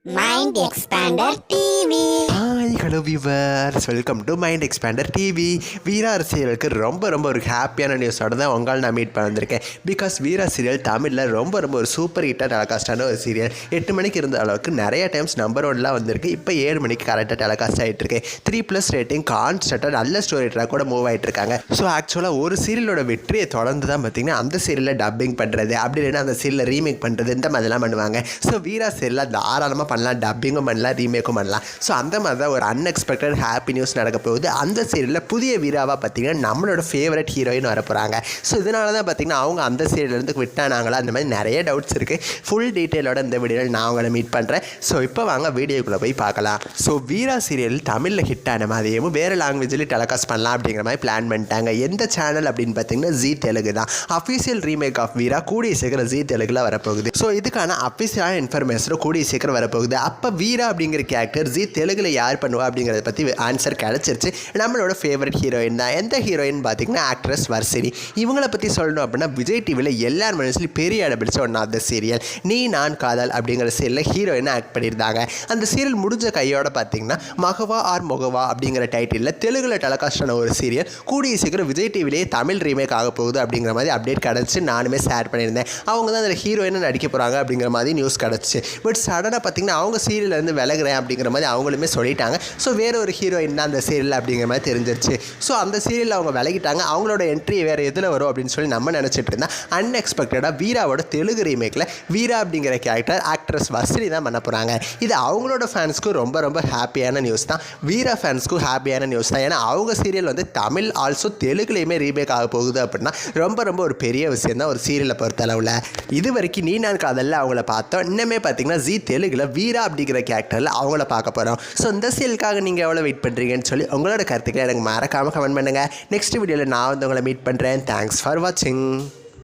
Mind Expander TV. Hi hello viewers, welcome to Mind Expander TV. Veera சீரியலுக்கு ரொம்ப ஒரு ஹாப்பியான நியூஸோட தான் உங்களால் நான் மீட் பண்ணியிருக்கேன். பிகாஸ் வீரா சீரியல் தமிழில் ரொம்ப ஒரு சூப்பர் ஹிட்டாக டெலகாஸ்டான ஒரு சீரியல். 8 மணிக்கு இருந்த அளவுக்கு நிறைய டைம்ஸ் நம்பர் 1 வந்திருக்கு. இப்போ 7 மணிக்கு கரெக்டாக டெலகாஸ்ட் ஆகிட்டு இருக்கு. 3+ ரேட்டிங், கான்ஸ்டண்ட்டாக நல்ல ஸ்டோரி ட்ராக் கூட மூவ் ஆகிட்டு இருக்காங்க. ஸோ ஆக்சுவலாக ஒரு சீரியலோட வெற்றியை தொடர்ந்து தான் பார்த்திங்கன்னா அந்த சீரியலில் டப்பிங் பண்ணுறது, அப்படி இல்லைன்னா அந்த சீரியலில் ரீமேக் பண்ணுறது, இந்த மாதிரிலாம் பண்ணுவாங்க. ஸோ வீரா சீரியலில் தாராளமாக பண்ணலாம், டப்பிங்கும் பண்ணலாம், ரீமேக்கும் பண்ணலாம். ஸோ அந்த மாதிரி தான் ஒரு அன்எக்ஸ்பெக்டட் ஹாப்பி நியூஸ் நடக்க போகுது. அந்த சீரியலில் புதிய வீராவாக பார்த்திங்கன்னா நம்மளோட ஃபேவரட் ஹீரோயின் வர போகிறாங்க. ஸோ இதனால தான் பார்த்திங்கன்னா அவங்க அந்த சீரியலேருந்து விட்டானாங்களா, அந்த மாதிரி நிறைய டவுட்ஸ் இருக்குது. ஃபுல் டீட்டெயிலோட இந்த வீடியோவில் நான் அவங்கள மீட் பண்ணுறேன். ஸோ இப்போ வாங்க வீடியோக்குள்ளே போய் பார்க்கலாம். ஸோ வீரா சீரியல் தமிழில் ஹிட் ஆன மாதிரியும் வேறு லாங்குவேஜ்லேயும் டெலகாஸ்ட் பண்ணலாம் அப்படிங்கிற மாதிரி பிளான் பண்ணிட்டாங்க. எந்த சேனல் அப்படின்னு பார்த்தீங்கன்னா ஜீ தெலுங்கு தான். அஃபீஷியல் ரீமேக் ஆஃப் வீரா கூடிய சீக்கிரம் ஜீ தெலுங்கில் வரப்போகுது. ஸோ இதுக்கான அஃபீஷியலான இன்ஃபர்மேஷனும் கூடிய சீக்கிரம் வரப்போகுது. அப்போ வீரா அப்படிங்கிற கேரக்டர் ஜீ தெலுங்கில் யார் பண்ணுவா அப்படிங்கிறத பற்றி ஆன்சர் கிடச்சிருச்சு. நம்மளோட ஃபேவரட் ஹீரோயின் தான். எந்த ஹீரோயின் பார்த்தீங்கன்னா ஆக்ட்ரஸ் வர்ஷினி. இவங்களை பற்றி சொல்லணும் அப்படின்னா விஜய் டிவியில் எல்லார் மனசுலையும் பெரிய இடம் பிடிச்ச ஒன்றா அந்த சீரியல் நீ நான் காதல் அப்படிங்கிற சீரியலில் ஹீரோயினை ஆக்ட் பண்ணியிருந்தாங்க. அந்த சீரியல் முடிஞ்ச கையோட பார்த்தீங்கன்னா மகவா ஆர் மொகவா அப்படிங்கிற டைட்டிலில் தெலுங்கில் டெலகாஸ்டான ஒரு சீரியல் கூடிய சீக்கிரம் விஜய் டிவிலேயே தமிழ் ரீமேக் ஆக போகுது அப்படிங்கிற மாதிரி அப்டேட் கிடச்சி நானுமே ஷேர் பண்ணியிருந்தேன். அவங்க தான் அதில் ஹீரோயினை நடிக்க போகிறாங்க அப்படிங்கிற மாதிரி நியூஸ் கிடச்சி. பட் சடனாக பார்த்தீங்கன்னா அவங்க சீரியலேருந்து விலகுறேன் அப்படிங்கிற மாதிரி அவங்களுமே சொல்லிட்டாங்க. ஸோ வேறு ஒரு ஹீரோயின் தான் அந்த சீரியல் அப்படிங்கிற மாதிரி தெரிஞ்சிருச்சு. ஸோ அந்த சீரியலில் அவங்க விலகிட்டாங்க. அவங்களோட என்ட்ரி வேறு எதில் வரும் அப்படின்னு சொல்லி நம்ம நினச்சிட்டு இருந்தால் அன்எக்ஸ்பெக்டடாக வீராவோட தெலுங்கு ரீமேக்கில் வீரா அப்படிங்கிற கேரக்டர் ஆக்ட்ரஸ் வர்ஷினி தான் பண்ண போகிறாங்க. இது அவங்களோட ஃபேன்ஸ்க்கும் ரொம்ப ஹாப்பியான நியூஸ் தான். வீரா ஃபேன்ஸ்க்கும் ஹாப்பியான நியூஸ் தான். ஏன்னா அவங்க சீரியல் வந்து தமிழ் ஆல்சோ தெலுங்குலேயுமே ரீமேக் ஆக போகுது அப்படின்னா ரொம்ப ஒரு பெரிய விஷயம் தான் ஒரு சீரியலை பொறுத்தளவில். இது வரைக்கும் நீ நான் காதலில் அவங்கள பார்த்தோம். இன்னமே பார்த்தீங்கன்னா ஜீ தெலுங்கில் வீரா அப்படிங்கிற கேரக்டரில் அவங்கள பார்க்க போகிறோம். ஸோ இந்த சீரியலுக்காக நீங்கள் எவ்வளோ வெயிட் பண்ணுறீங்கன்னு சொல்லி உங்களோட கருத்துக்களை எனக்கு மறக்காமல் கமெண்ட் பண்ணுங்கள். நெக்ஸ்ட் வீடியோவில் நான் வந்து உங்களை மீட் பண்ணுறேன். தேங்க்ஸ் ஃபார் வாட்சிங்.